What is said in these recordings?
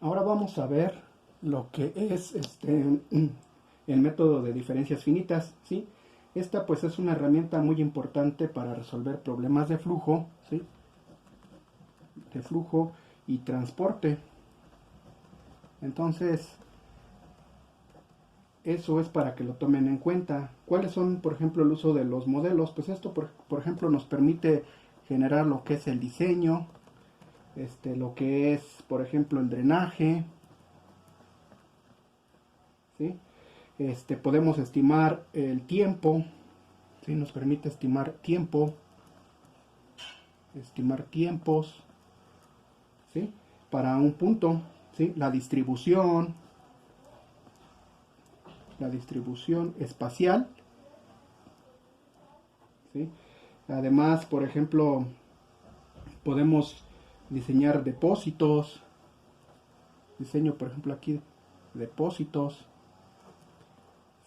Ahora vamos a ver lo que es el método de diferencias finitas, ¿sí? Esta pues es una herramienta muy importante para resolver problemas de flujo, ¿sí? De flujo y transporte. Entonces, eso es para que lo tomen en cuenta. ¿Cuáles son, por ejemplo, el uso de los modelos? Pues esto, por ejemplo, nos permite generar lo que es el diseño, lo que es, por ejemplo, el drenaje, ¿sí? Podemos estimar el tiempo, ¿sí? Nos permite estimar tiempo, estimar tiempos, ¿sí? Para un punto, ¿sí? La distribución espacial, ¿sí? Además, por ejemplo, podemos diseñar depósitos, diseño, por ejemplo, aquí depósitos,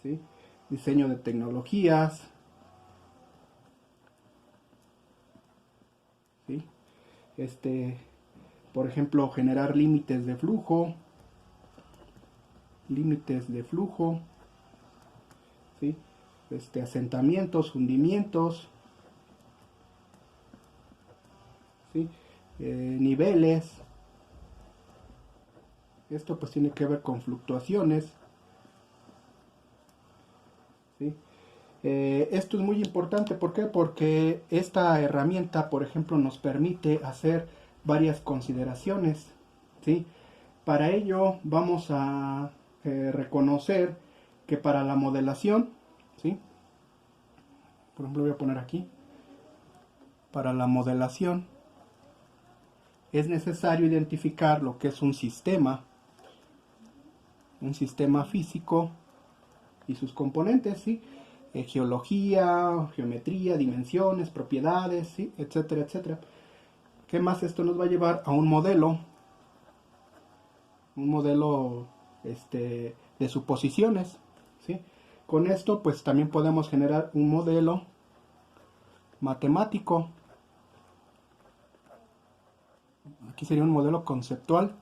¿sí? Diseño de tecnologías, ¿sí? Por ejemplo, generar límites de flujo, ¿sí? Asentamientos, hundimientos, ¿sí? Niveles. Esto pues tiene que ver con fluctuaciones, ¿sí? Esto es muy importante, ¿por qué? Porque esta herramienta, por ejemplo, nos permite hacer varias consideraciones, ¿sí? Para ello vamos a reconocer que para la modelación, ¿sí? Por ejemplo, voy a poner aquí, para la modelación es necesario identificar lo que es un sistema físico y sus componentes, ¿sí? Geología, geometría, dimensiones, propiedades, ¿sí? Etcétera, etcétera. ¿Qué más? Esto nos va a llevar a un modelo de suposiciones, ¿sí? Con esto pues también podemos generar un modelo matemático. Aquí sería un modelo conceptual,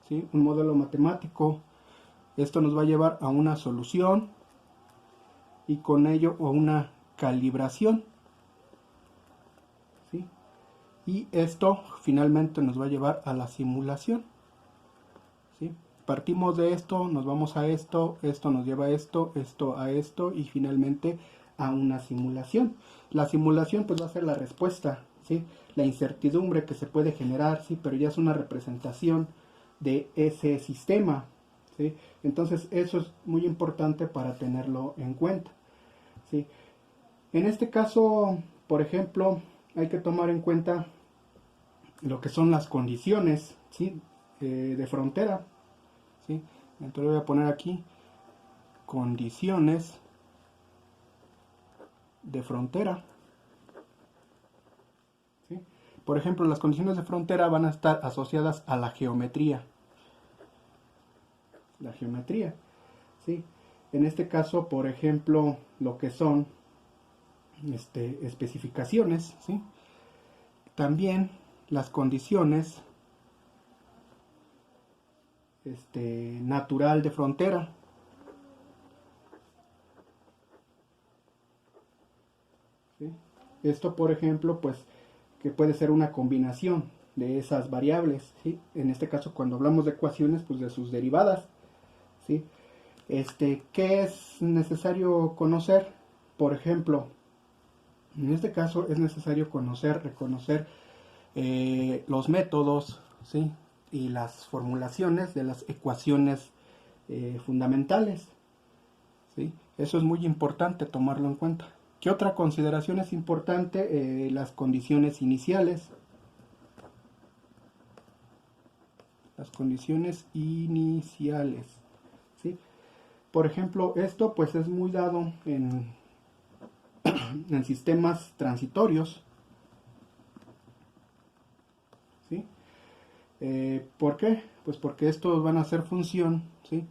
¿sí? Un modelo matemático. Esto nos va a llevar a una solución y con ello a una calibración, ¿sí? Y esto finalmente nos va a llevar a la simulación, ¿sí? Partimos de esto, nos vamos a esto, esto nos lleva a esto, esto a esto y finalmente a una simulación. La simulación pues va a ser la respuesta, ¿sí? La incertidumbre que se puede generar, ¿sí? Pero ya es una representación de ese sistema, ¿sí? Entonces eso es muy importante para tenerlo en cuenta, ¿sí? En este caso, por ejemplo, hay que tomar en cuenta lo que son las condiciones, ¿sí? De frontera, ¿sí? Entonces voy a poner aquí condiciones de frontera, ¿sí? Por ejemplo, las condiciones de frontera van a estar asociadas a la geometría, ¿sí? En este caso, por ejemplo, lo que son especificaciones, ¿sí? También las condiciones natural de frontera, ¿sí? Esto, por ejemplo, pues que puede ser una combinación de esas variables, ¿sí? En este caso, cuando hablamos de ecuaciones, pues de sus derivadas, ¿sí? ¿Qué es necesario conocer? Por ejemplo, en este caso es necesario reconocer los métodos, ¿sí? Y las formulaciones de las ecuaciones fundamentales, ¿sí? Eso es muy importante tomarlo en cuenta. ¿Qué otra consideración es importante? Las condiciones iniciales. Las condiciones iniciales, ¿sí? Por ejemplo, esto pues es muy dado en sistemas transitorios, ¿sí? ¿Por qué? Pues porque estos van a ser función, ¿sí?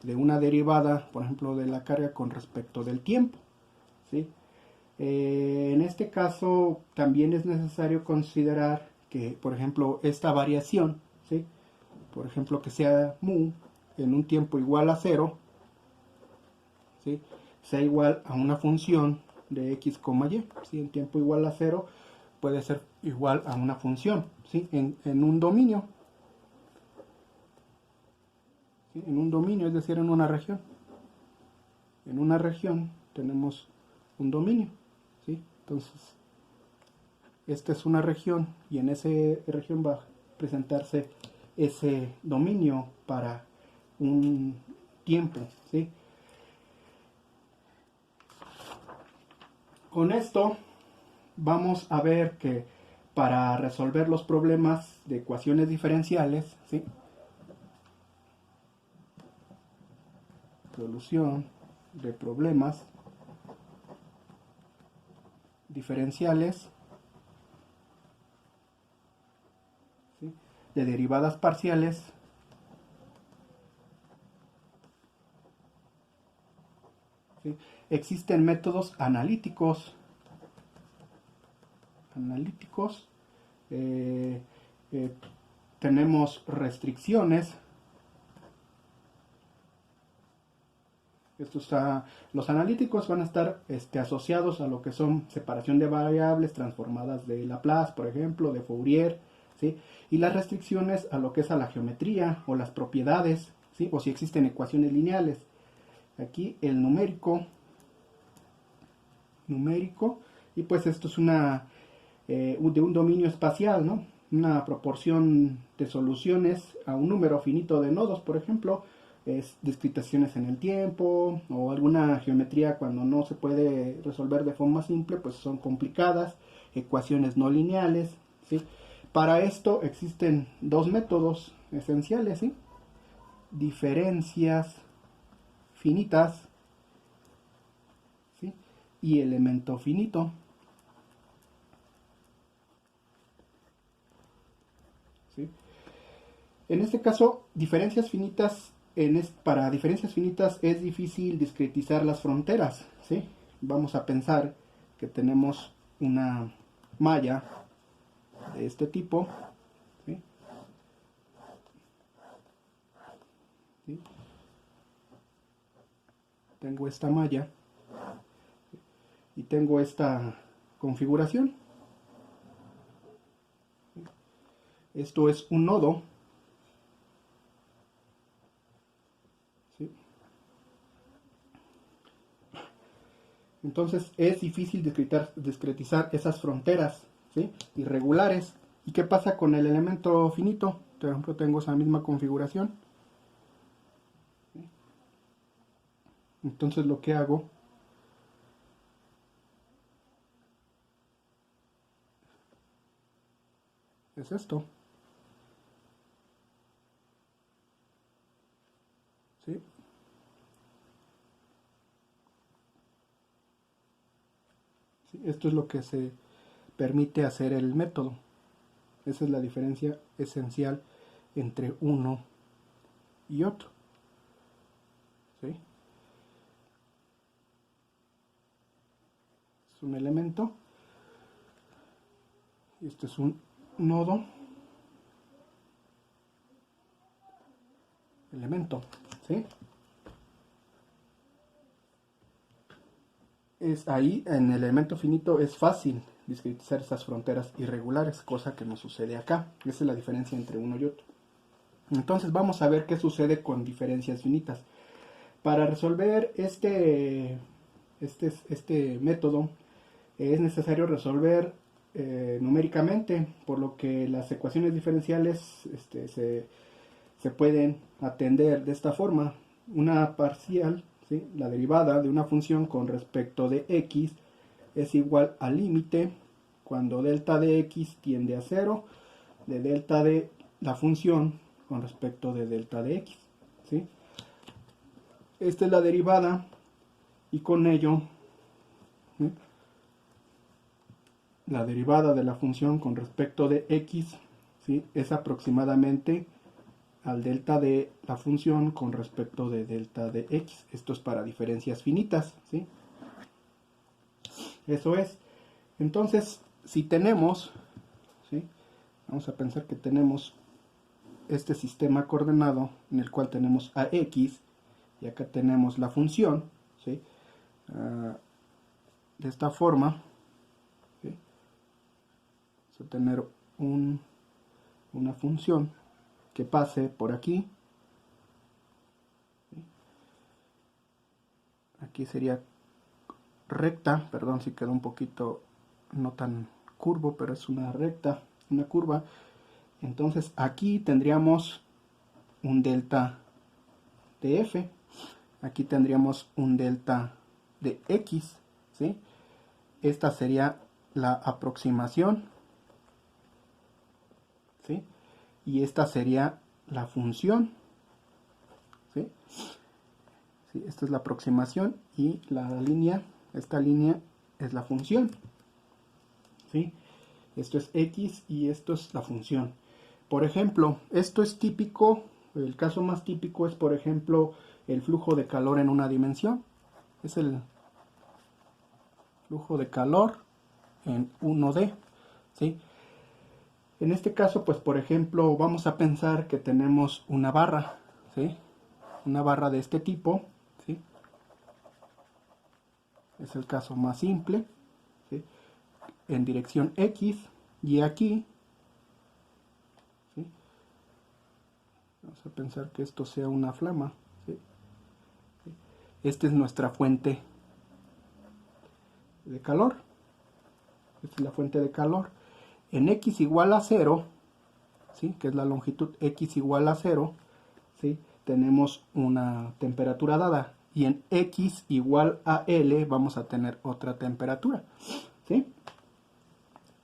De una derivada, por ejemplo, de la carga con respecto del tiempo, ¿sí? En este caso también es necesario considerar que, por ejemplo, esta variación, ¿sí? por ejemplo, que sea mu en un tiempo igual a 0, ¿sí? Sea igual a una función de x, y, ¿sí? En tiempo igual a 0 puede ser igual a una función, ¿sí? En un dominio, ¿sí? En un dominio, es decir, en una región. En una región tenemos un dominio, ¿sí? Entonces, esta es una región y en esa región va a presentarse ese dominio para un tiempo, ¿sí? Con esto vamos a ver que para resolver los problemas de ecuaciones diferenciales, ¿sí? Solución de problemas diferenciales, ¿sí? De derivadas parciales, ¿sí? Existen métodos analíticos, eh, eh, tenemos restricciones. Los analíticos van a estar asociados a lo que son separación de variables, transformadas de Laplace, por ejemplo, de Fourier, ¿sí? Y las restricciones a lo que es a la geometría o las propiedades, ¿sí? O si existen ecuaciones lineales. Aquí el numérico, y pues esto es de un dominio espacial, ¿no? Una proporción de soluciones a un número finito de nodos, por ejemplo, discretaciones en el tiempo o alguna geometría cuando no se puede resolver de forma simple, pues son complicadas, ecuaciones no lineales, ¿sí? Para esto existen dos métodos esenciales, ¿sí? Diferencias finitas, ¿sí? Y elemento finito, ¿sí? En este caso, para diferencias finitas es difícil discretizar las fronteras, ¿sí? Vamos a pensar que tenemos una malla de este tipo, ¿sí? ¿Sí? Tengo esta malla y tengo esta configuración. Esto es un nodo, ¿sí? Entonces es difícil discretizar esas fronteras, ¿sí? Irregulares. ¿Y qué pasa con el elemento finito? Por ejemplo, tengo esa misma configuración. Entonces lo que hago es esto, ¿sí? ¿Sí? Esto es lo que se permite hacer el método. Esa es la diferencia esencial entre uno y otro, ¿sí? Es un elemento y este es un nodo elemento, ¿sí? Es ahí en el elemento finito es fácil discretizar esas fronteras irregulares, cosa que no sucede acá. Esa es la diferencia entre uno y otro. Entonces vamos a ver qué sucede con diferencias finitas. Para resolver este método es necesario resolver numéricamente, por lo que las ecuaciones diferenciales se pueden atender de esta forma. Una parcial, ¿sí? La derivada de una función con respecto de x es igual al límite cuando delta de x tiende a 0 de delta de la función con respecto de delta de x, ¿sí? Esta es la derivada y con ello, ¿sí? La derivada de la función con respecto de x, ¿sí? Es aproximadamente al delta de la función con respecto de delta de x. Esto es para diferencias finitas, ¿sí? Eso es. Entonces, si tenemos, ¿sí? Vamos a pensar que tenemos este sistema coordenado en el cual tenemos a x y acá tenemos la función, ¿sí? De esta forma, ¿sí? Vamos a tener una función que pase por aquí, ¿sí? Aquí sería recta, perdón si quedó un poquito no tan curvo, pero es una recta, una curva. Entonces aquí tendríamos un delta de f, aquí tendríamos un delta de x, ¿sí? Esta sería la aproximación, ¿sí? Y esta sería la función, ¿sí? ¿Sí? Esta es la aproximación y esta línea es la función, ¿sí? Esto es x y esto es la función. Por ejemplo, esto es típico, el caso más típico es, por ejemplo, el flujo de calor en una dimensión. Es el flujo de calor en 1D, ¿sí? En este caso, pues, por ejemplo, vamos a pensar que tenemos una barra, ¿sí? Una barra de este tipo, ¿sí? Es el caso más simple, ¿sí? En dirección X y aquí, ¿sí? Vamos a pensar que esto sea una flama, ¿sí? Esta es nuestra fuente de calor. Esta es la fuente de calor. En X igual a 0, ¿sí? Que es la longitud X igual a 0, ¿sí? Tenemos una temperatura dada. Y en X igual a L vamos a tener otra temperatura, ¿sí?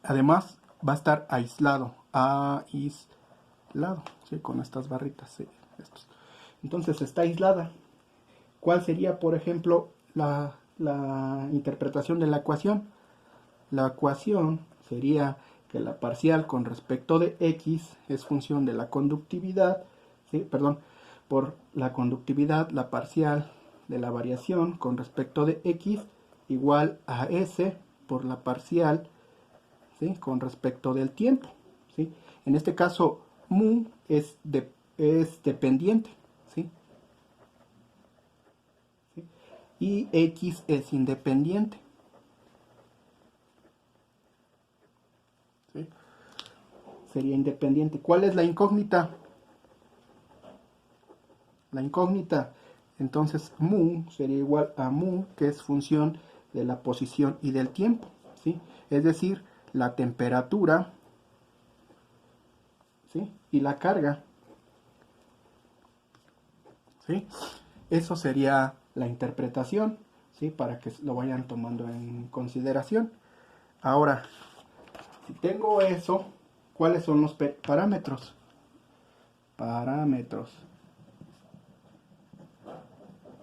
Además va a estar aislado, ¿sí? Con estas barritas, ¿sí? Entonces está aislada. ¿Cuál sería, por ejemplo, la interpretación de la ecuación? La ecuación sería que la parcial con respecto de x es función de la conductividad, ¿sí? Perdón, por la conductividad, la parcial de la variación con respecto de x igual a s por la parcial, ¿sí? Con respecto del tiempo, ¿sí? En este caso, mu es dependiente, ¿sí? ¿Sí? Y x es independiente, ¿sí? Sería independiente. ¿Cuál es la incógnita? La incógnita, entonces mu sería igual a mu, que es función de la posición y del tiempo, ¿sí? Es decir, la temperatura, ¿sí? Y la carga, ¿sí? Eso sería la interpretación, ¿sí? Para que lo vayan tomando en consideración. Ahora, si tengo eso, ¿cuáles son los parámetros?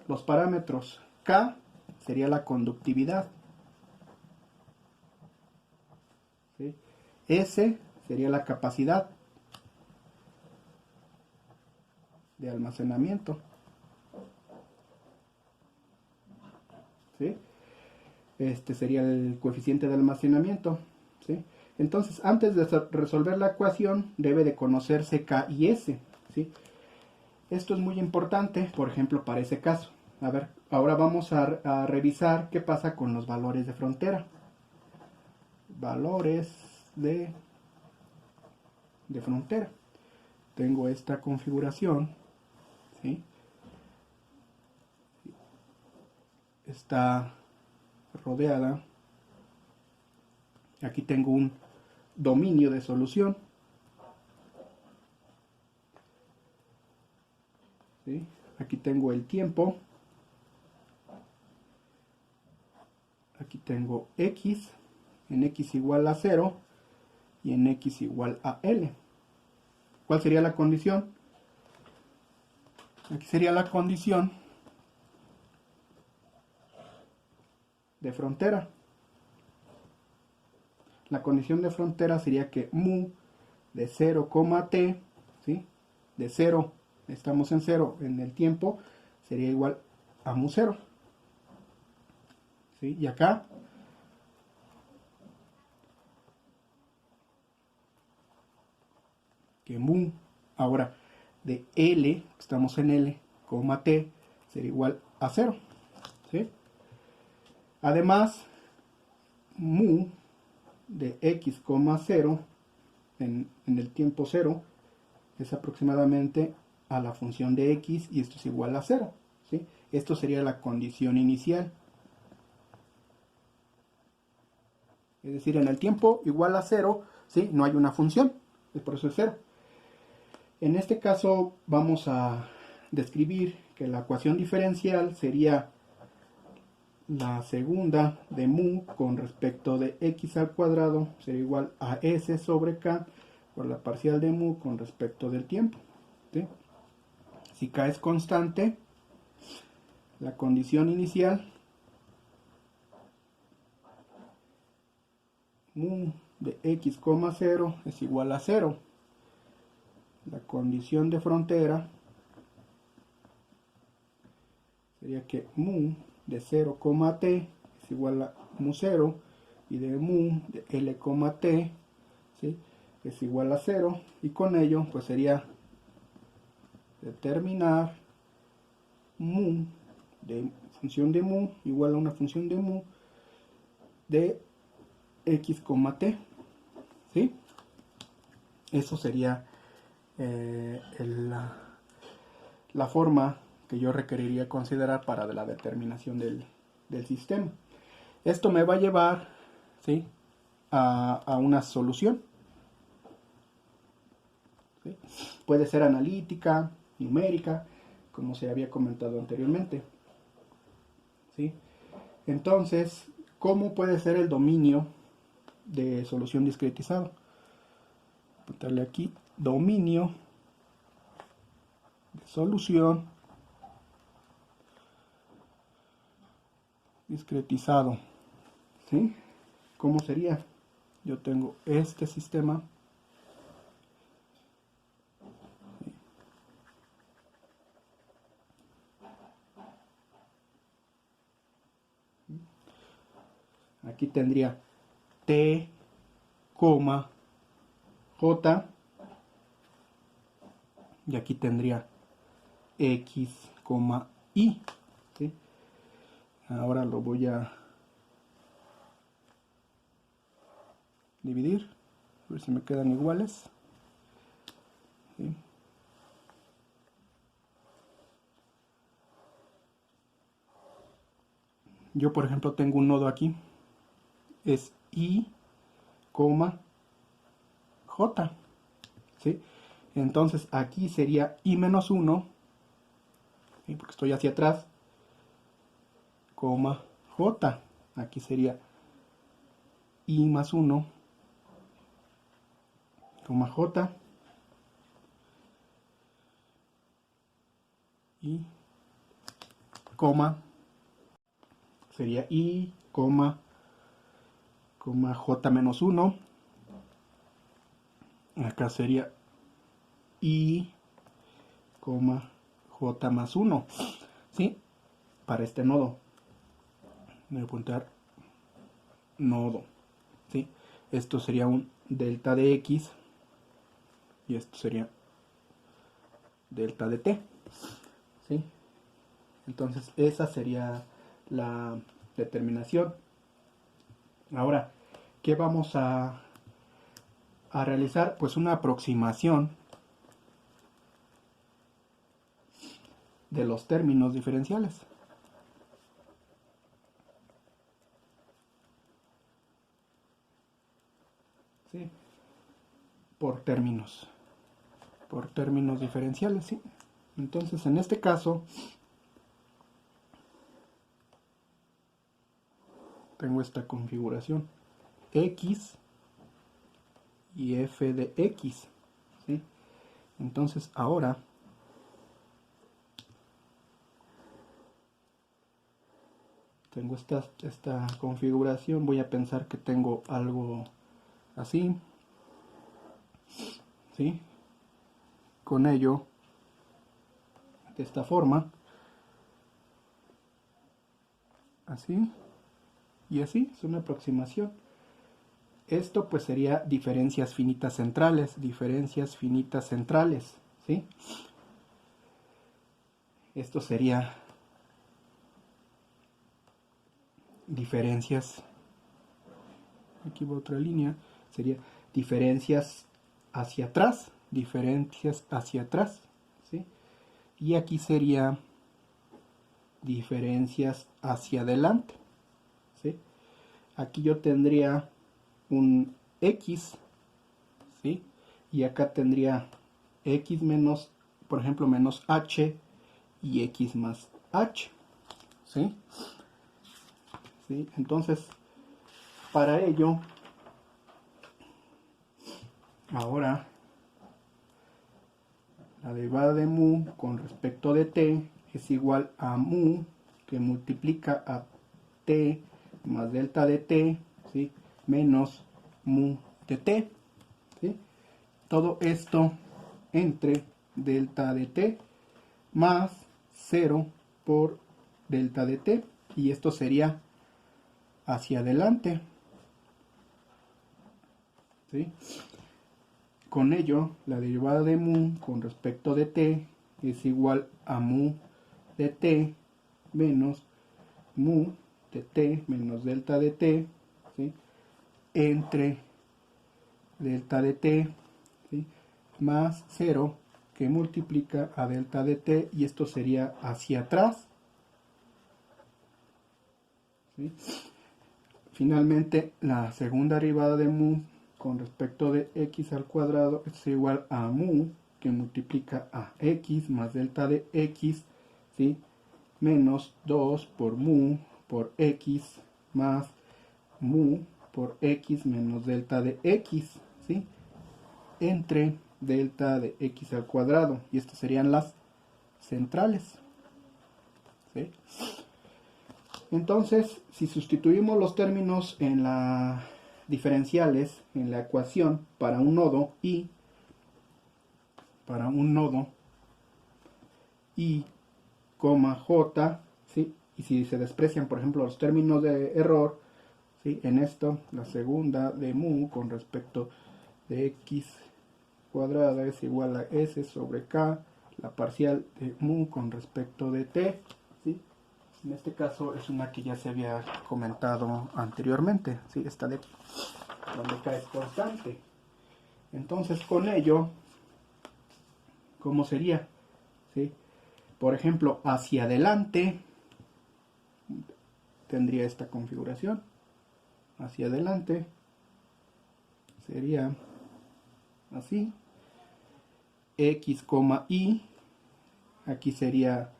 Los parámetros K sería la conductividad, ¿sí? S sería la capacidad de almacenamiento, ¿sí? Este sería el coeficiente de almacenamiento, ¿sí? Entonces, antes de resolver la ecuación, debe de conocerse K y S, ¿sí? Esto es muy importante, por ejemplo, para ese caso. A ver, ahora vamos a revisar qué pasa con los valores de frontera. Valores de frontera. Tengo esta configuración, ¿sí? Está rodeada. Aquí tengo un dominio de solución, ¿sí? Aquí tengo el tiempo, aquí tengo x, en x igual a 0 y en x igual a L. ¿Cuál sería la condición? Aquí sería la condición de frontera. La condición de frontera sería que mu de 0, t, ¿sí? De 0, estamos en 0 en el tiempo, sería igual a mu 0, ¿sí? Y acá que mu Ahora, de L, estamos en L, T, será igual a 0. ¿Sí? Además, mu de x, 0 en el tiempo 0 es aproximadamente a la función de x y esto es igual a 0. ¿Sí? Esto sería la condición inicial. Es decir, en el tiempo igual a 0, ¿sí? No hay una función, y por eso es 0. En este caso vamos a describir que la ecuación diferencial sería la segunda de mu con respecto de x al cuadrado sería igual a s sobre k por la parcial de mu con respecto del tiempo. ¿Sí? Si k es constante, la condición inicial, mu de x, 0 es igual a 0. La condición de frontera sería que mu de 0, t es igual a mu 0 y de mu de l, t, ¿sí? Es igual a 0 y con ello pues sería determinar mu de función de mu igual a una función de mu de x, t. ¿Sí? Eso sería la forma que yo requeriría considerar para la determinación del sistema. Esto me va a llevar, ¿sí?, a una solución. ¿Sí? Puede ser analítica, numérica, como se había comentado anteriormente. ¿Sí? Entonces, ¿cómo puede ser el dominio de solución discretizado? Apuntarle aquí, dominio de solución discretizado. ¿Sí? ¿Cómo sería? Yo tengo este sistema. Aquí tendría T, J, y aquí tendría X, Y. ¿Sí? Ahora lo voy a dividir, a ver si me quedan iguales. ¿Sí? Yo, por ejemplo, tengo un nodo aquí, es I, J. ¿Sí? Entonces aquí sería I menos 1, ¿sí?, porque estoy hacia atrás, J. Aquí sería I más 1, J. Y, sería I, J menos 1. Acá sería I, J más 1. ¿Sí? Para este nodo. Voy a apuntar nodo. ¿Sí? Esto sería un delta de X. Y esto sería delta de T. ¿Sí? Entonces esa sería la determinación. Ahora, ¿qué vamos a realizar? Pues una aproximación de los términos diferenciales. ¿Sí? Por términos diferenciales, ¿sí? Entonces, en este caso, tengo esta configuración X y f de X, ¿sí? Entonces, ahora tengo esta configuración, voy a pensar que tengo algo así, ¿sí? Con ello, de esta forma, así y así, es una aproximación. Esto pues sería diferencias finitas centrales, ¿sí? Esto sería diferencias, aquí va otra línea, sería diferencias hacia atrás, ¿sí? Y aquí sería diferencias hacia adelante, ¿sí? Aquí yo tendría un X, ¿sí? Y acá tendría X menos, por ejemplo, menos H y X más H, ¿sí? ¿Sí? Entonces, para ello, ahora, la derivada de mu con respecto de t es igual a mu que multiplica a t más delta de t, ¿sí? Menos mu de t, ¿sí? Todo esto entre delta de t más 0 por delta de t, y esto sería hacia adelante, ¿sí? Con ello, la derivada de mu con respecto de t es igual a mu de t menos mu de t menos delta de t, ¿sí? Entre delta de t, ¿sí? Más 0 que multiplica a delta de t, y esto sería hacia atrás, ¿sí? Finalmente, la segunda derivada de mu con respecto de x al cuadrado es igual a mu que multiplica a x más delta de x, ¿sí? Menos 2 por mu por x más mu por x menos delta de x, ¿sí? Entre delta de x al cuadrado, y estas serían las centrales, ¿sí? Entonces, si sustituimos los términos en la diferenciales en la ecuación para un nodo y j, ¿sí? Y si se desprecian, por ejemplo, los términos de error, ¿sí? En esto, la segunda de mu con respecto de x cuadrada es igual a s sobre k, la parcial de mu con respecto de t, ¿sí? En este caso es una que ya se había comentado anteriormente, ¿sí? Esta de aquí, donde k es constante. Entonces, con ello, ¿cómo sería? ¿Sí? Por ejemplo, hacia adelante tendría esta configuración. Hacia adelante sería así. X, y. Aquí sería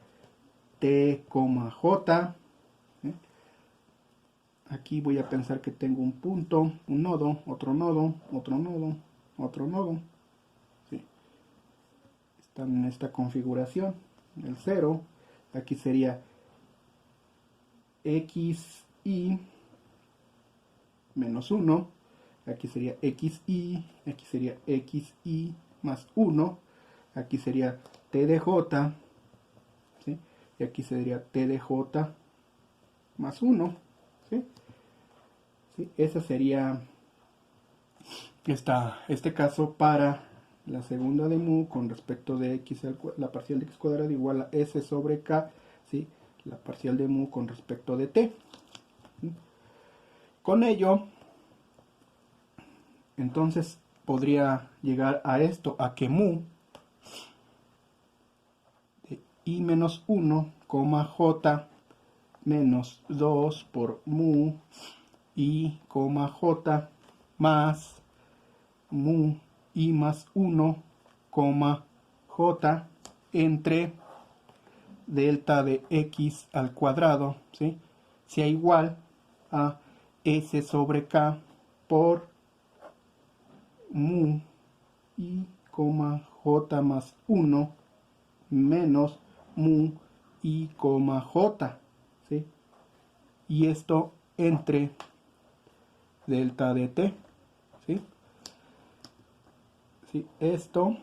t, j. ¿Sí? Aquí voy a pensar que tengo un punto, un nodo, otro nodo, otro nodo, otro nodo. ¿Sí? Están en esta configuración. El 0. Aquí sería x, y menos 1. Aquí sería xy. Aquí sería xy más 1. Aquí sería t de j. ¿Sí? Y aquí sería t de j más 1. ¿Sí? ¿Sí? Ese sería este caso para la segunda de mu con respecto de x, la parcial de x cuadrado igual a s sobre k, ¿sí? La parcial de mu con respecto de t. ¿Sí? Con ello, entonces podría llegar a esto, a que mu de i menos 1, j menos 2 por mu i, j más mu i más 1, j entre delta de x al cuadrado, ¿sí? Sea igual a s sobre k por mu i, j más 1 menos mu i, j, ¿sí? Y esto entre delta de t, ¿sí? ¿Sí? Esto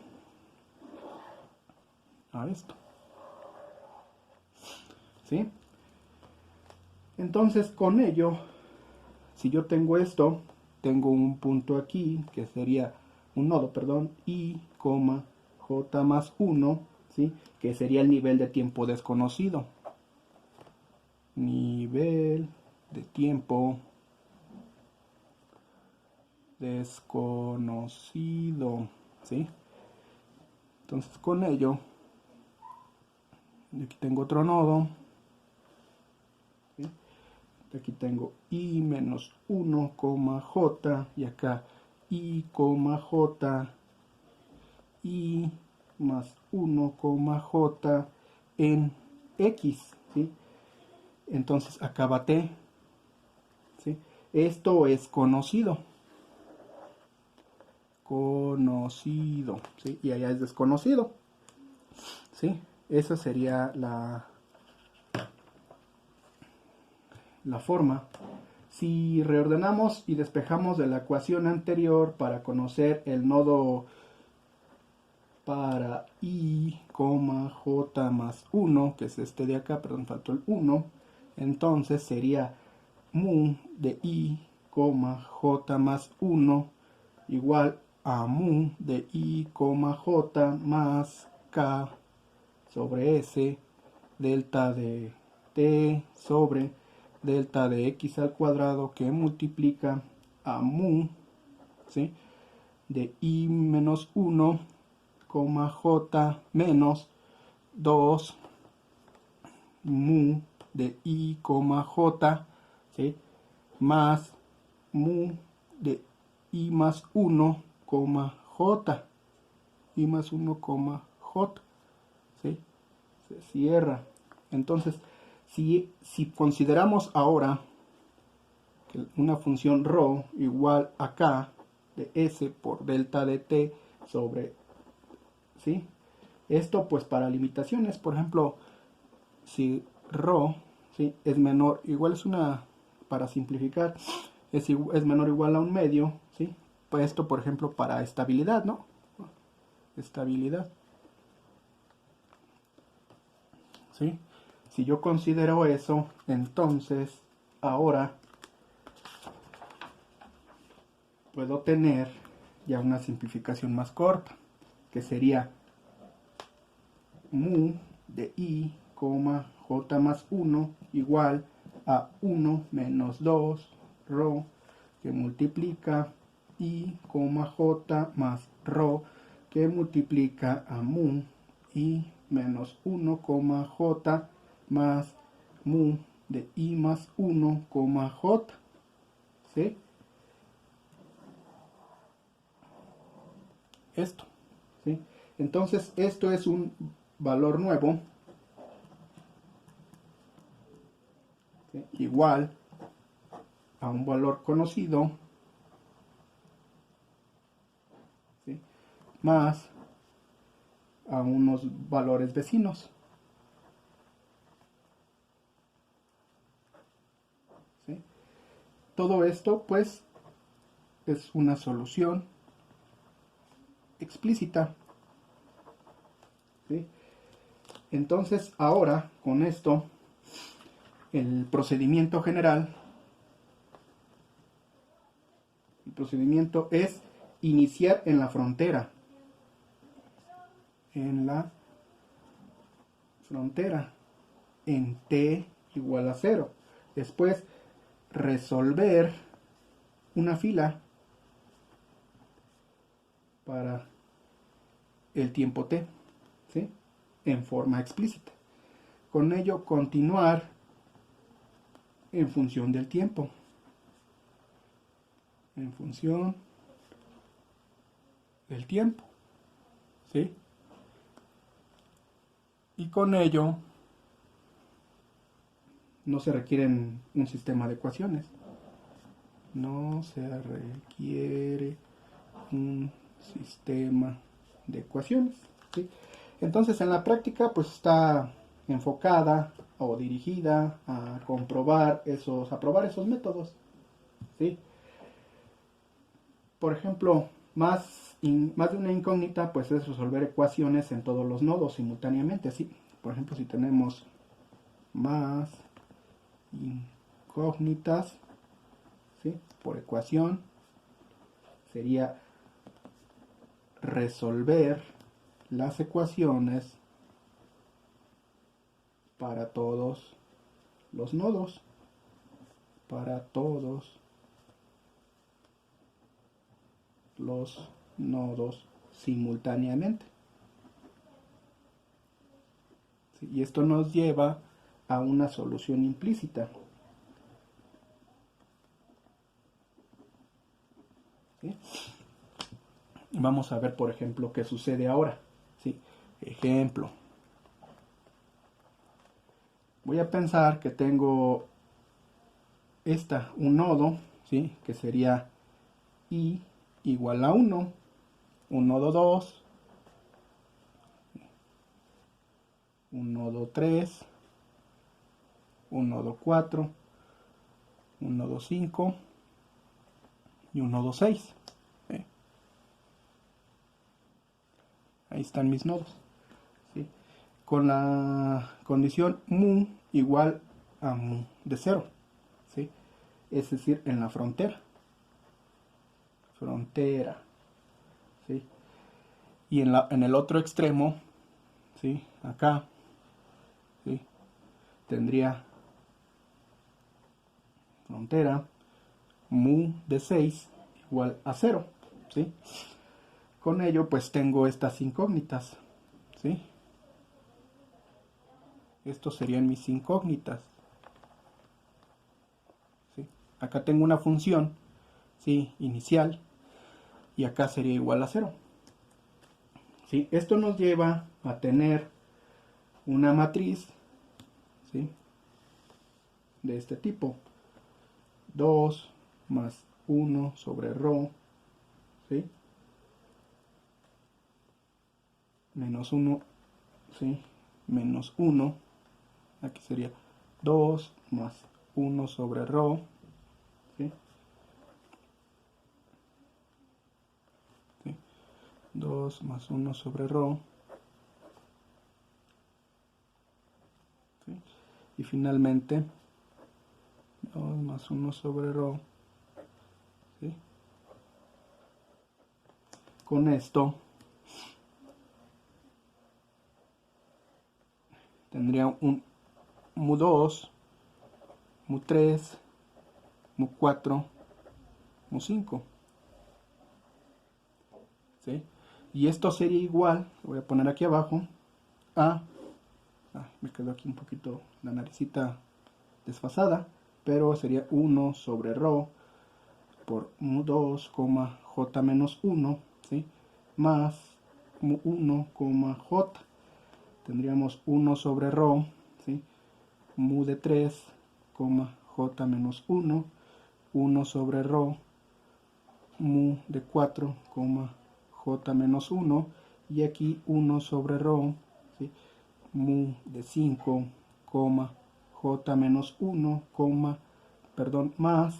a esto, ¿sí? Entonces, con ello, si yo tengo esto, tengo un punto aquí que sería un nodo, perdón, i, j más 1, ¿sí? Que sería el nivel de tiempo desconocido. Nivel de tiempo desconocido, ¿sí? Entonces con ello, aquí tengo otro nodo, ¿sí? Aquí tengo i menos 1, j, y acá i, j, i más 1, j en x, ¿sí? Entonces acá va t, ¿sí? Esto es conocido, ¿sí? Y allá es desconocido, ¿sí? Esa sería la forma. Si reordenamos y despejamos de la ecuación anterior para conocer el nodo para i, j más 1, que es este de acá, perdón, faltó el 1, entonces sería mu de i, j más 1 igual a mu de i, j más k sobre s delta de t sobre delta de x al cuadrado, que multiplica a mu, ¿sí? De i menos 1, j menos 2 mu de i, j, ¿sí? Más mu de i más 1, j, i más 1, j, ¿sí? Se cierra. Entonces, si consideramos ahora que una función ρ igual a k de s por delta de t sobre, ¿sí? Esto pues para limitaciones, por ejemplo, si ρ, ¿sí? Es menor, igual es una, para simplificar, es menor o igual a un medio, ¿sí? Pues esto, por ejemplo, para estabilidad, ¿no? Estabilidad, ¿sí? Si yo considero eso, entonces ahora puedo tener ya una simplificación más corta, que sería mu de i, j más 1 igual a 1 menos 2 ρ, que multiplica i, j más ρ, que multiplica a mu i menos 1, j más mu de i más 1, j, ¿sí? Esto, ¿sí? Entonces esto es un valor nuevo, ¿sí? Igual a un valor conocido, ¿sí? Más a unos valores vecinos, ¿sí? Todo esto pues es una solución explícita, ¿sí? Entonces ahora con esto el procedimiento general, el procedimiento es iniciar en la frontera, en t igual a 0, después resolver una fila para el tiempo t, ¿sí? En forma explícita. Con ello continuar en función del tiempo. En función del tiempo, ¿sí? Y con ello no se requiere un sistema de ecuaciones. No se requiere un sistema de ecuaciones, ¿sí? Entonces en la práctica pues está enfocada o dirigida a comprobar a probar esos métodos, ¿sí? Por ejemplo, más de una incógnita pues es resolver ecuaciones en todos los nodos simultáneamente, ¿sí? Por ejemplo, si tenemos más incógnitas, ¿sí? Por ecuación sería resolver las ecuaciones para todos los nodos, para todos los nodos simultáneamente. ¿Sí? Y esto nos lleva a una solución implícita. ¿Sí? Vamos a ver, por ejemplo, qué sucede ahora. ¿Sí? Ejemplo. Voy a pensar que tengo un nodo, ¿sí? Que sería i igual a 1, un nodo 2, un nodo 3, un nodo 4, un nodo 5 y un nodo 6. ¿Sí? Ahí están mis nodos. ¿Sí? Con la condición mu igual a mu de 0. ¿Sí? Es decir, en la frontera. ¿Sí? Y en el otro extremo, ¿sí? Acá, ¿sí? Tendría frontera mu de 6 igual a 0. ¿Sí? Con ello pues tengo estas incógnitas. ¿Sí? Estos serían mis incógnitas. ¿Sí? Acá tengo una función, ¿sí? Inicial, y acá sería igual a 0. ¿Sí? Esto nos lleva a tener una matriz, ¿sí? De este tipo. 2 más 1 sobre ρ, ¿sí? Menos 1, ¿sí? Menos 1. Aquí sería 2 más 1 sobre ρ, ¿sí? ¿Sí? 2 más 1 sobre ρ. ¿Sí? Y finalmente 2 más 1 sobre ρ. ¿Sí? Con esto tendría un mu2, mu3, mu4, mu5. ¿Sí? Y esto sería igual, lo voy a poner aquí abajo, a... me quedó aquí un poquito la naricita desfasada, pero sería 1 sobre ρ por mu2, j menos 1, ¿sí? Más mu1, j. Tendríamos 1 sobre ρ, ¿sí? Mu de 3, j menos 1, 1 sobre ρ, mu de 4, j menos 1, y aquí 1 sobre ρ, ¿sí? Mu de 5, j menos 1, perdón, más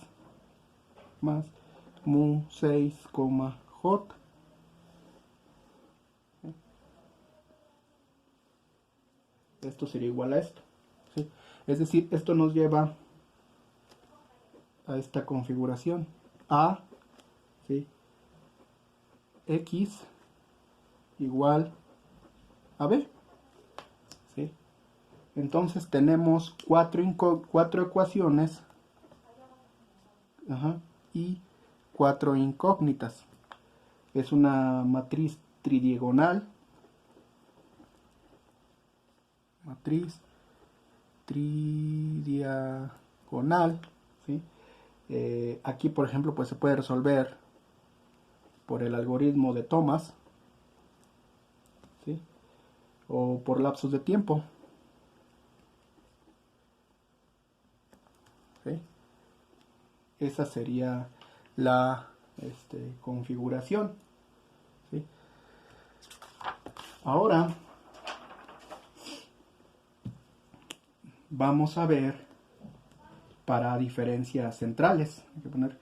mu 6, j. Esto sería igual a esto. ¿Sí? Es decir, esto nos lleva a esta configuración. A, ¿sí? X igual a B. ¿Sí? Entonces tenemos cuatro ecuaciones, y 4 incógnitas. Es una matriz tridiagonal. ¿Sí? Aquí, por ejemplo, pues se puede resolver por el algoritmo de Thomas, ¿sí? O por lapsos de tiempo. ¿Sí? Esa sería la configuración. ¿Sí? Ahora vamos a ver para diferencias centrales. Hay que poner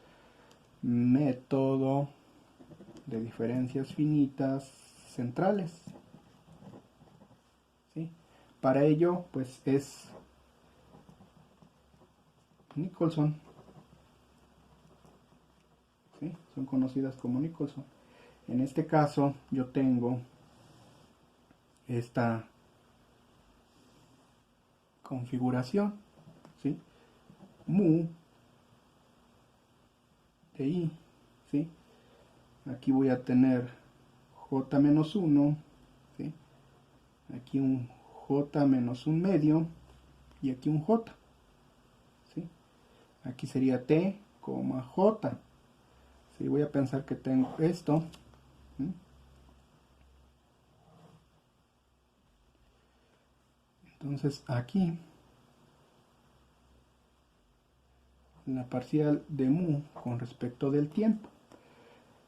método de diferencias finitas centrales. ¿Sí? Para ello, pues es Nicholson. ¿Sí? Son conocidas como Nicholson. En este caso, yo tengo esta configuración, ¿sí? Mu de i, ¿sí? Aquí voy a tener j menos 1, ¿sí? Aquí un j menos un medio y aquí un j, ¿sí? Aquí sería t, j. ¿Sí? Voy a pensar que tengo esto, ¿sí? Entonces aquí la parcial de mu con respecto del tiempo.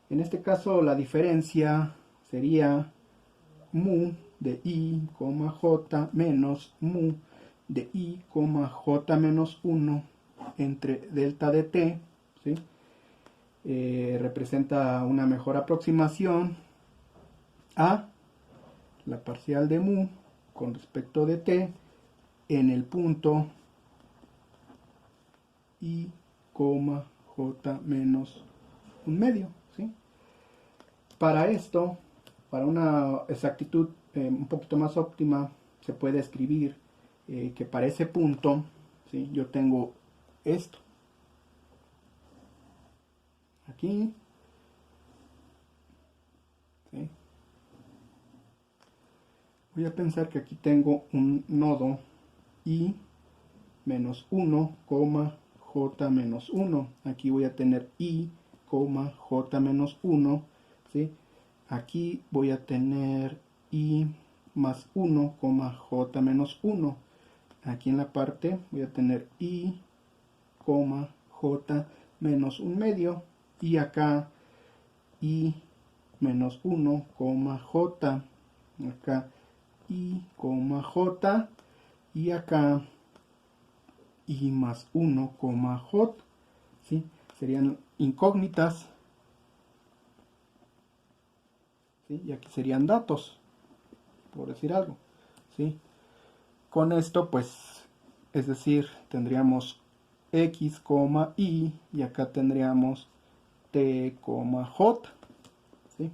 En este caso la diferencia sería mu de i, j menos mu de i, j menos 1 entre delta de t, ¿sí? Representa una mejor aproximación a la parcial de mu con respecto de t en el punto i, j menos un medio, ¿sí? Para esto, para una exactitud un poquito más óptima, se puede escribir que para ese punto, ¿sí? Yo tengo esto aquí, ¿sí? Voy a pensar que aquí tengo un nodo i menos 1, j menos 1. Aquí voy a tener i, j menos 1, ¿sí? Aquí voy a tener i más 1, j menos 1. Aquí en la parte voy a tener i, j menos un medio. Y acá i menos 1, j. Acá i, j. Y acá i más 1, j. ¿Sí? Serían incógnitas. ¿Sí? Y aquí serían datos, por decir algo, ¿sí? Con esto, pues, es decir, tendríamos x, y, y acá tendríamos t, j, ¿sí?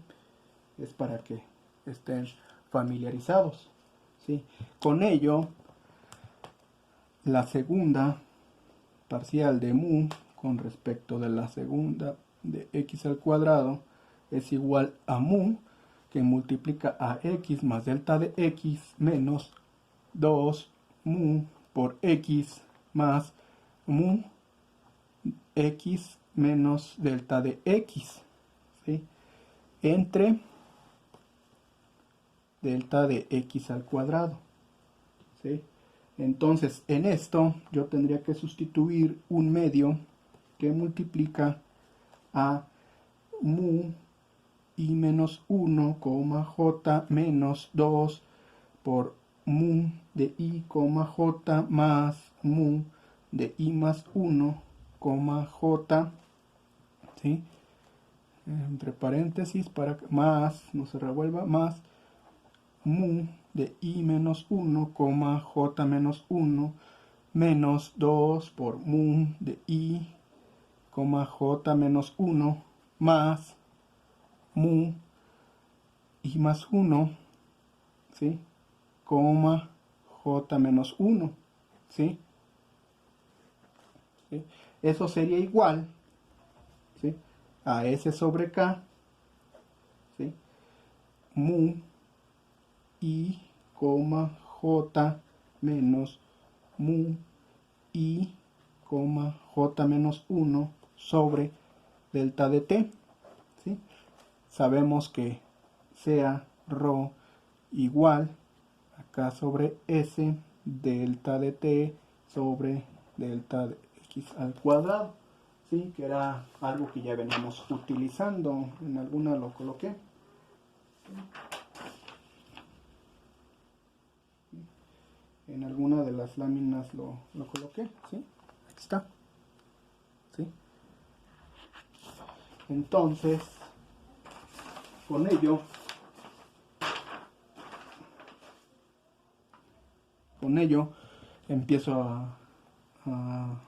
Es para que estén familiarizados, ¿sí? Con ello, la segunda parcial de mu con respecto de la segunda de x al cuadrado es igual a mu, que multiplica a x más delta de x menos 2 mu por x más mu x menos delta de x, ¿sí? Entre delta de x al cuadrado, ¿sí? Entonces, en esto yo tendría que sustituir un medio que multiplica a mu i menos 1, j menos 2 por mu de i, j más mu de i más 1, j, ¿sí? Entre paréntesis para que más no se revuelva, más mu de i menos 1, j menos 1 menos 2 por mu de i, j menos 1 más mu i más 1, ¿sí? J menos 1, ¿sí? ¿Sí? Eso sería igual, ¿sí? A S sobre K, ¿sí? Mu i, j menos mu i, j menos 1 sobre delta de t, ¿sí? Sabemos que sea ρ igual acá sobre S delta de t sobre delta de x al cuadrado, ¿sí? Que era algo que ya veníamos utilizando, en alguna lo coloqué. En alguna de las láminas lo coloqué, ¿sí? Aquí está, ¿sí? Entonces, con ello empiezo a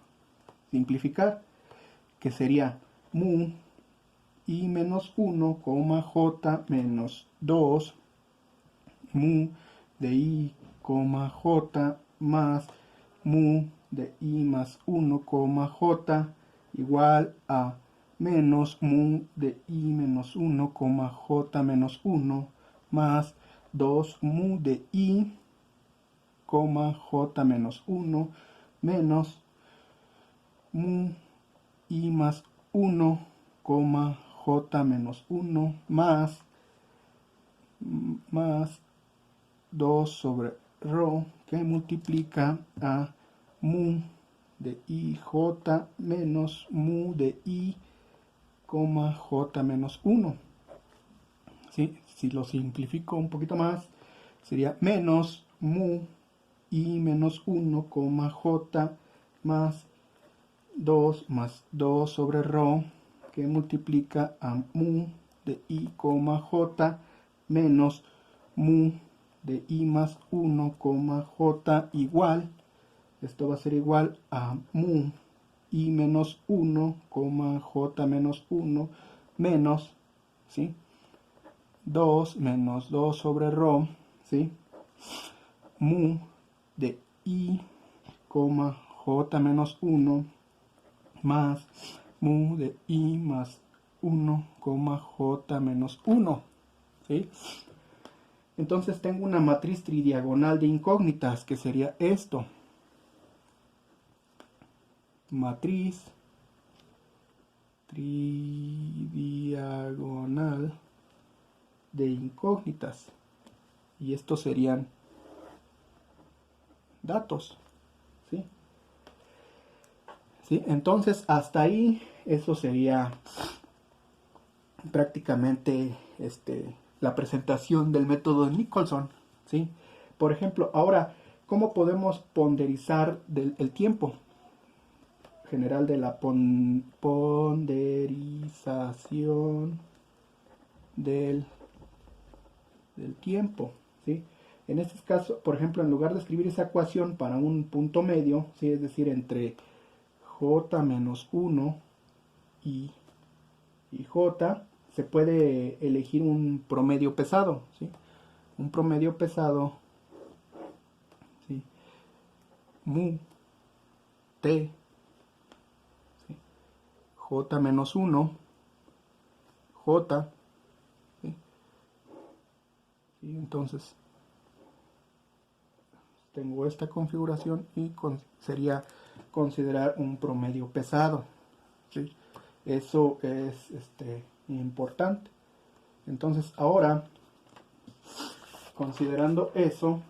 simplificar, que sería mu i menos 1, j menos 2 mu de i, j más mu de i más 1, j igual a menos mu de i menos 1, j menos 1 más 2 mu de i, j menos 1 menos mu i más 1, j menos 1 más 2 sobre rho que multiplica a mu de i, j menos mu de i, j menos 1. ¿Sí? Si lo simplifico un poquito más, sería menos mu i menos 1, j más 2 sobre rho que multiplica a mu de i, j menos mu de i más 1, j igual, esto va a ser igual a mu i menos 1, j menos 1 menos, ¿sí? 2 menos 2 sobre rho, ¿sí? Mu de i, j menos 1 más mu de i más 1, j menos 1, ¿sí? Entonces tengo una matriz tridiagonal de incógnitas, que sería esto. Matriz tridiagonal de incógnitas. Y estos serían datos, ¿sí? ¿Sí? Entonces, hasta ahí, eso sería prácticamente la presentación del método de Nicholson, ¿sí? Por ejemplo, ahora, ¿cómo podemos ponderizar el tiempo? General de la ponderización del tiempo, ¿sí? En este caso, por ejemplo, en lugar de escribir esa ecuación para un punto medio, ¿sí? Es decir, entre j menos 1 y j, se puede elegir un promedio pesado, ¿sí? Un promedio pesado, ¿sí? Mu t, ¿sí? J menos 1, j, ¿sí? Y entonces tengo esta configuración y sería considerar un promedio pesado, ¿sí? Eso es importante. Entonces ahora, considerando eso,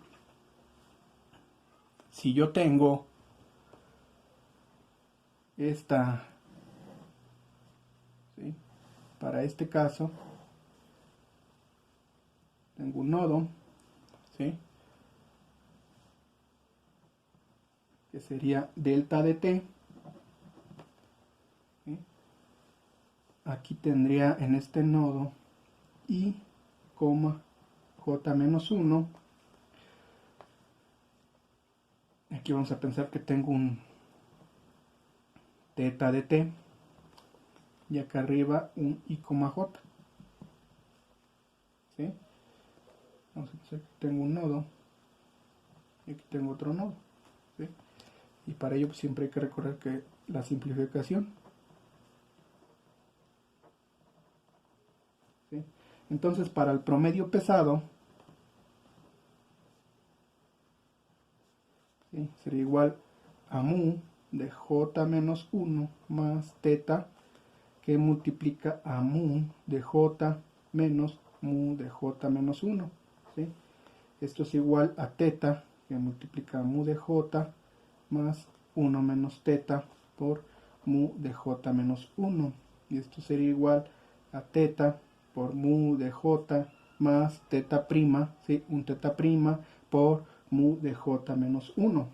si yo tengo esta, ¿sí? Para este caso, tengo un nodo, ¿sí? Que sería delta de t, ¿sí? Aquí tendría en este nodo i, j menos 1. Aquí vamos a pensar que tengo un teta de t y acá arriba un i, j, ¿sí? Vamos a pensar que tengo un nodo y aquí tengo otro nodo, ¿sí? Y para ello pues, siempre hay que recorrer que la simplificación, ¿sí? Entonces para el promedio pesado, ¿sí? Sería igual a mu de j menos 1 más teta que multiplica a mu de j menos mu de j menos 1, ¿sí? Esto es igual a teta que multiplica a mu de j más 1 menos teta por mu de j menos 1. Y esto sería igual a teta por mu de j más teta prima, ¿sí? Un teta prima por mu de j menos 1.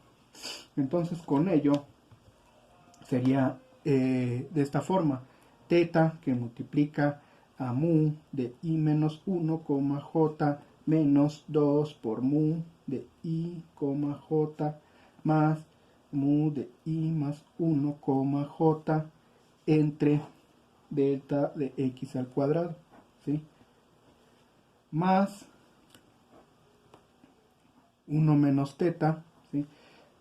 Entonces con ello sería de esta forma. Teta que multiplica a mu de i menos 1, j menos 2 por mu de i, j más mu de i más 1, j entre delta de x al cuadrado, ¿sí? Más 1 menos teta, ¿sí?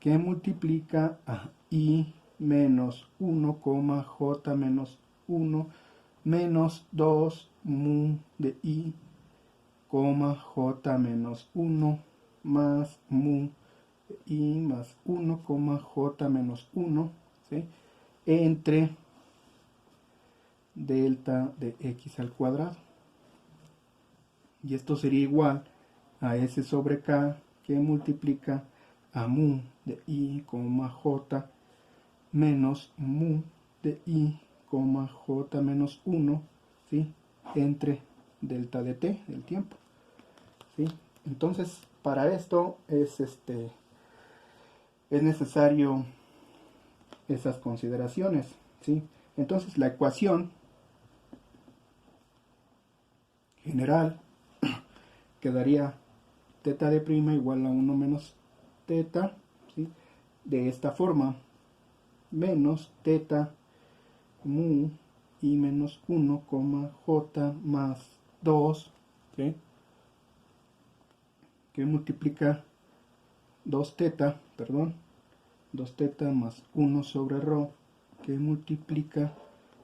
Que multiplica a i menos 1, j menos 1 menos 2 mu de i, j menos 1 más mu de i más 1, j menos 1, ¿sí? Entre delta de x al cuadrado. Y esto sería igual a s sobre k, que multiplica a mu de i, j menos mu de i, j menos 1, ¿sí? Entre delta de t, del tiempo, ¿sí? Entonces, para esto es necesario esas consideraciones, ¿sí? Entonces, la ecuación general quedaría teta de prima igual a 1 menos teta, ¿sí? De esta forma, menos teta mu i menos 1, j más 2, ¿sí? Que multiplica 2 teta, perdón, 2 teta más 1 sobre rho, que multiplica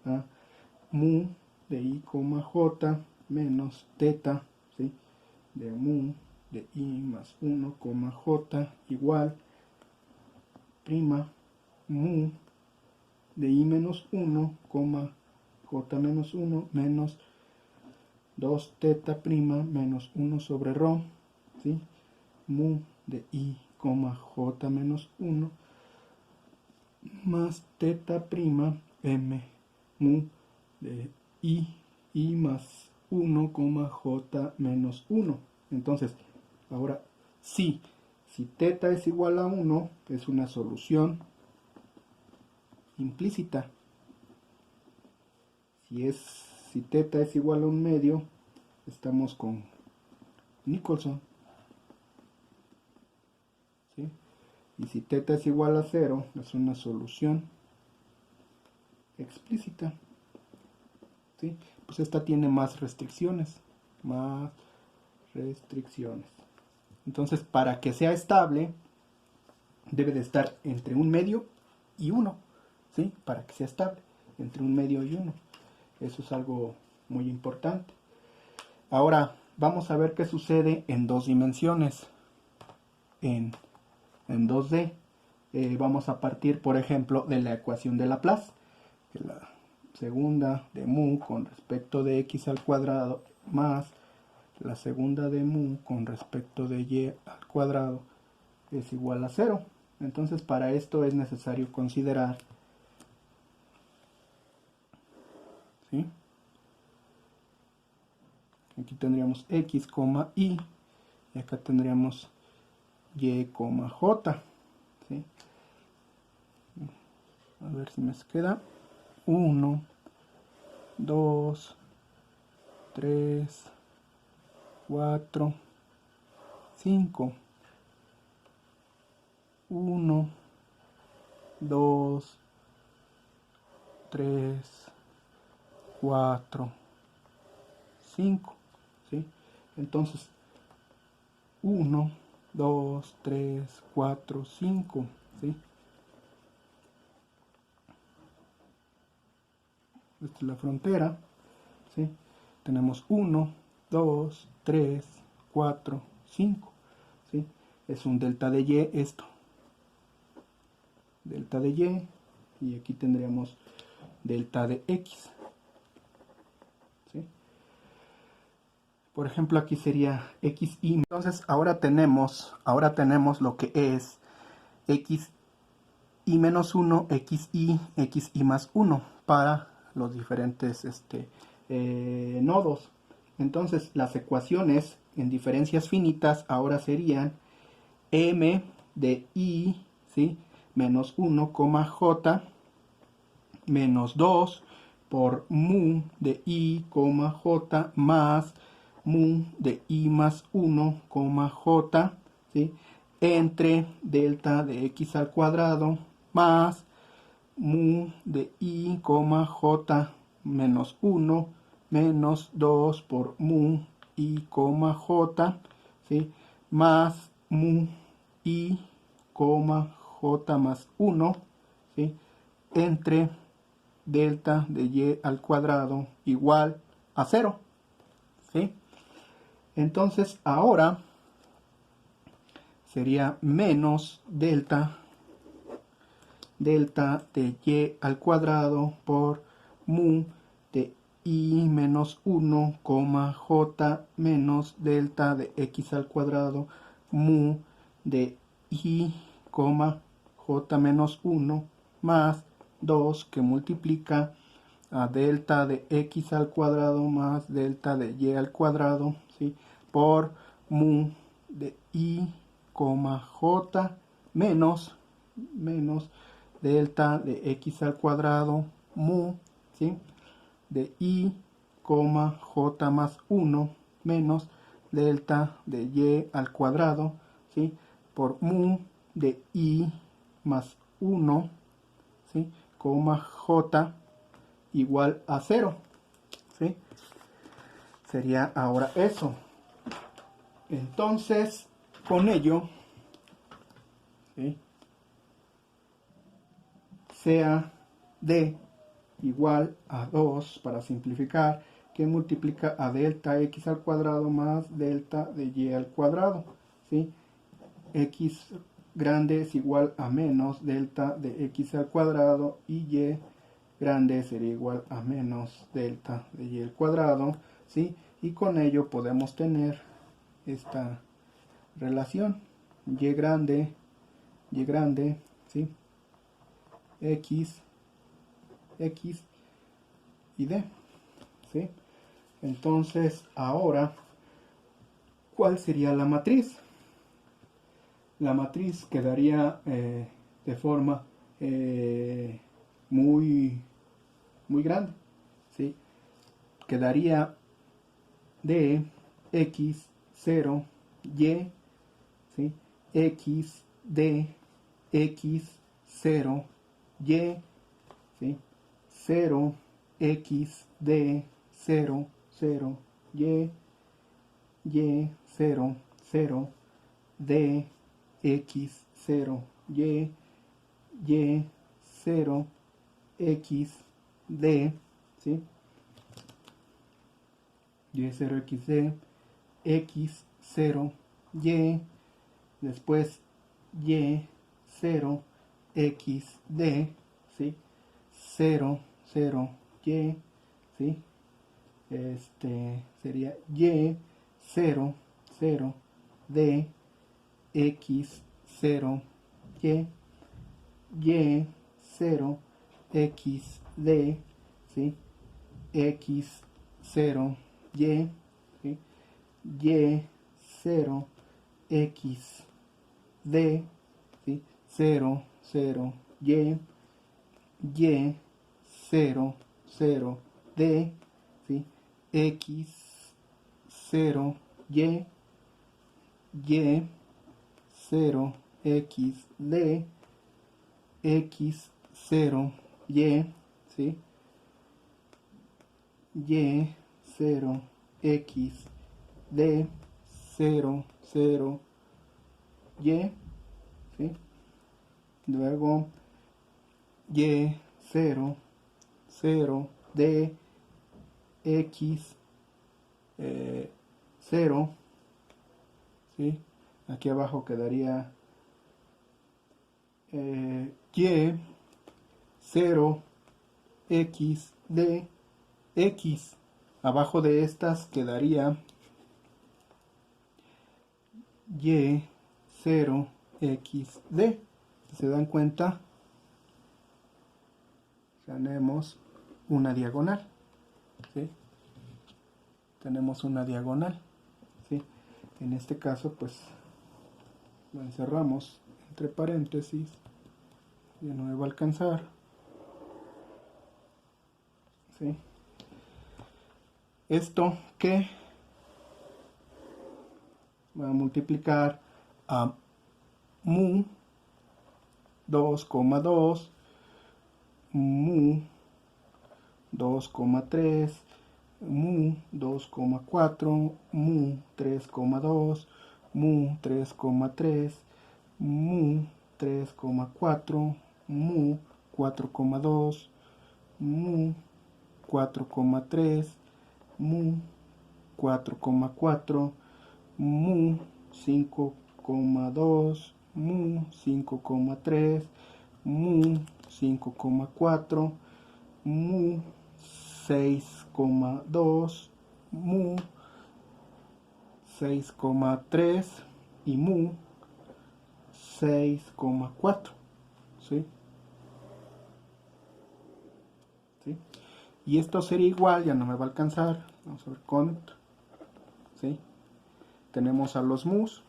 a mu de i, j menos teta, ¿sí? De mu de i más 1, j igual prima mu de i menos 1, j menos 1 menos 2 teta prima menos 1 sobre rho, ¿sí? Mu de i, j menos 1 más teta prima m mu de i más 1, j menos 1. Entonces, ahora sí, si teta es igual a 1, es una solución implícita. Si teta es igual a 1/2, estamos con Nicholson, ¿sí? Y si teta es igual a 0, es una solución explícita, ¿sí? Pues esta tiene más restricciones. Entonces, para que sea estable, debe de estar entre 1/2 y 1, ¿sí? Para que sea estable, entre 1/2 y 1. Eso es algo muy importante. Ahora, vamos a ver qué sucede en 2 dimensiones. En 2D, vamos a partir, por ejemplo, de la ecuación de Laplace, que la segunda de mu con respecto de x al cuadrado más la segunda de mu con respecto de y al cuadrado es igual a 0. Entonces, para esto es necesario considerar, ¿sí? Aquí tendríamos x, y acá tendríamos y, j, ¿sí? A ver si me queda 1, 2, 3, 4, 5. 1, 2, 3, 4, 5, ¿sí? Entonces, 1, 2, 3, 4, 5, ¿sí? Esta es la frontera, ¿sí? Tenemos 1, 2, 3, 4, 5, ¿sí? Es un delta de y esto. Delta de y aquí tendríamos delta de x, ¿sí? Por ejemplo, aquí sería xy. Entonces ahora tenemos lo que es xy menos 1, xy más 1 para los diferentes nodos. Entonces las ecuaciones en diferencias finitas ahora serían m de i, ¿sí? Menos 1, j menos 2 por mu de i, j más mu de i más 1, j, ¿sí? Entre delta de x al cuadrado más mu de i, j menos 1 menos 2 por mu i, j, ¿sí? Más mu i, j más 1, ¿sí? Entre delta de y al cuadrado igual a 0, ¿sí? Entonces ahora sería menos delta de y al cuadrado por mu de i menos 1, j menos delta de x al cuadrado mu de i, j menos 1 más 2 que multiplica a delta de x al cuadrado más delta de y al cuadrado, ¿sí? Por mu de i, j menos delta de x al cuadrado mu, ¿sí? De i, j más 1 menos delta de y al cuadrado, ¿sí? Por mu de i más 1, ¿sí? J igual a 0, ¿sí? Sería ahora eso. Entonces, con ello, ¿sí? Sea d igual a 2, para simplificar, que multiplica a delta x al cuadrado más delta de y al cuadrado, ¿sí? X grande es igual a menos delta de x al cuadrado y y grande sería igual a menos delta de y al cuadrado, ¿sí? Y con ello podemos tener esta relación y grande, ¿sí? X y d, ¿sí? Entonces ahora, ¿cuál sería la matriz? La matriz quedaría de forma muy grande, ¿sí? Quedaría de x 0 y, ¿sí? X de x 0 y, ¿sí? 0 x de 0 0 y 0 0 d x 0 y 0 x d, ¿sí? Y 0 x d, x 0 y, después y 0 x d, ¿sí? 0 0 y, ¿sí? Sería y 0 0 d x 0 y 0 x d, ¿sí? X 0 y, ¿sí? Y 0 x d, ¿sí? 0 0 y 0 0 d, ¿sí? X 0 y 0 x d, x 0 y, ¿sí? Y 0 x d 0 0 y, ¿sí? Luego y 0 0 d x 0, ¿sí? Aquí abajo quedaría y 0 x d x. Abajo de estas quedaría y 0 x d. Si se dan cuenta, tenemos una diagonal, ¿sí? Tenemos una diagonal, ¿sí? En este caso, pues, lo encerramos entre paréntesis. Ya no me va a alcanzar, ¿sí? Esto que va a multiplicar a mu 2,2, mu 2,3, mu 2,4, mu 3,2, mu 3,3, mu 3,4, mu 4,2, mu 4,3, mu 4,4, mu 5,2, mu 5,3, mu 5,4, mu 6,2, mu 6,3 y mu 6,4, ¿sí? ¿Sí? Y esto sería igual, ya no me va a alcanzar, vamos a ver cont, ¿sí? Tenemos a los mus,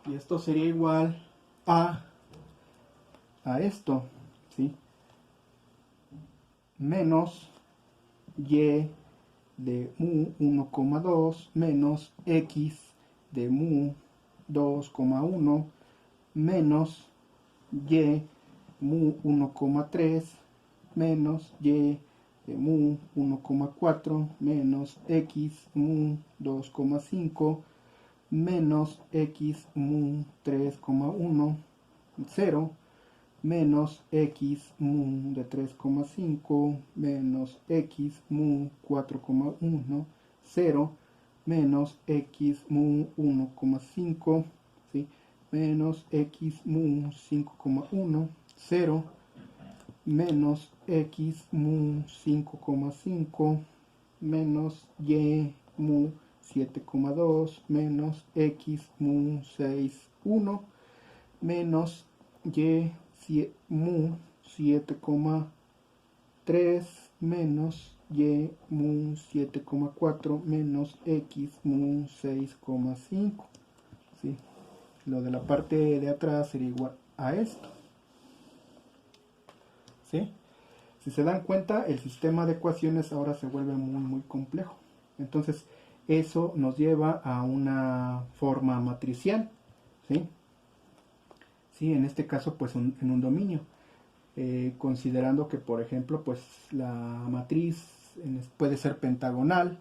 y esto sería igual a esto, ¿sí? Menos y de mu 1,2 menos x de mu 2,1 menos y mu 1,3 menos y de mu 1,4 menos x mu 2,5 menos x mu 3,1, 0, menos x mu de 3,5 menos x mu 4,1, 0, menos x mu 1,5, ¿sí? Menos x mu 5,1, 0, menos x mu 5,5 menos y mu 7,2 menos x mu 6,1 menos y mu 7,3 menos y mu 7,4 menos x mu 6,5, ¿sí? Lo de la parte de atrás sería igual a esto, ¿sí? Si se dan cuenta, el sistema de ecuaciones ahora se vuelve muy complejo. Entonces, eso nos lleva a una forma matricial, ¿sí? Sí, en este caso, pues en un dominio. Considerando que, por ejemplo, pues la matriz puede ser pentagonal,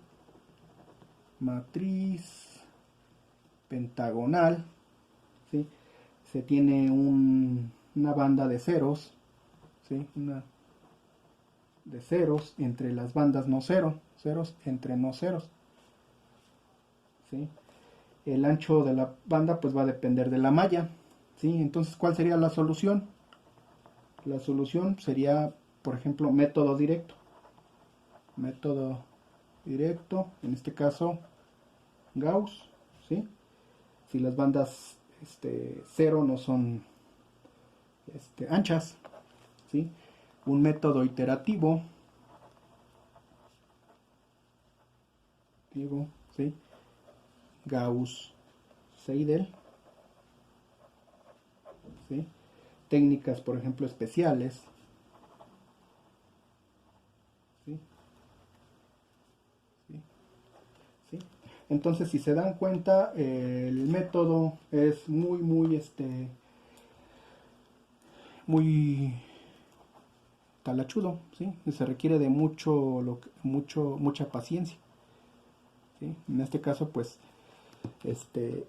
matriz pentagonal, ¿sí? Se tiene una banda de ceros, ¿sí? Una de ceros entre las bandas no cero, ceros entre no ceros, ¿sí? El ancho de la banda pues va a depender de la malla, ¿sí? Entonces, ¿cuál sería la solución? La solución sería, por ejemplo, método directo. Método directo, en este caso Gauss, ¿sí? Si las bandas 0 no son anchas, ¿sí? Un método iterativo, ¿sí? Gauss-Seidel, ¿sí? Técnicas, por ejemplo, especiales, ¿sí? ¿Sí? ¿Sí? Entonces, si se dan cuenta, el método es muy talachudo, ¿sí? Se requiere de mucha paciencia, ¿sí? En este caso, pues,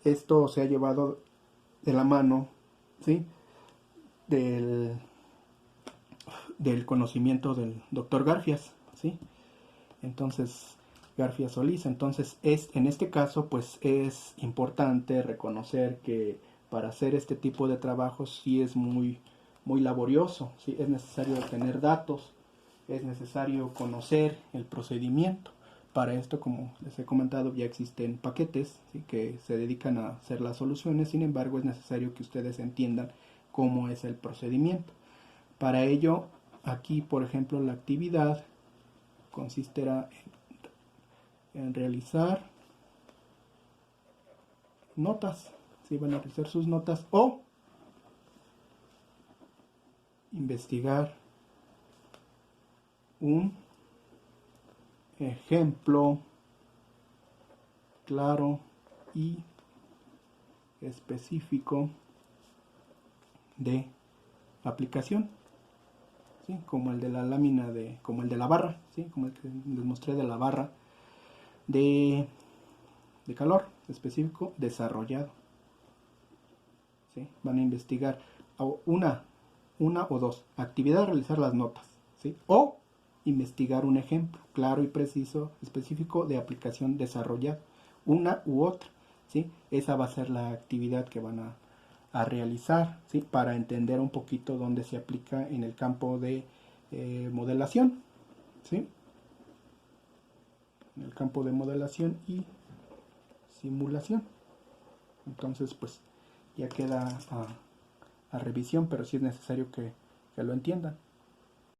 esto se ha llevado de la mano, ¿sí? del conocimiento del doctor Garfias, ¿sí? Entonces, Garfias Solís. Entonces, en este caso, pues es importante reconocer que para hacer este tipo de trabajos sí es muy laborioso, ¿sí? Es necesario tener datos, es necesario conocer el procedimiento. Para esto, como les he comentado, ya existen paquetes, ¿sí? Que se dedican a hacer las soluciones. Sin embargo, es necesario que ustedes entiendan cómo es el procedimiento. Para ello, aquí, por ejemplo, la actividad consistirá en realizar notas, ¿sí? Van a realizar sus notas o investigar un ejemplo claro y específico de aplicación, ¿sí? Como el de la lámina como el de la barra, ¿sí? Como el que les mostré de la barra de calor, específico desarrollado. ¿Sí? Van a investigar una o dos. Actividad, realizar las notas. ¿Sí? O investigar un ejemplo claro y preciso, específico de aplicación desarrollada. Una u otra. ¿Sí? Esa va a ser la actividad que van a realizar, ¿sí? Para entender un poquito dónde se aplica en el campo de modelación. ¿Sí? En el campo de modelación y simulación. Entonces, pues ya queda a revisión, pero sí es necesario que lo entiendan.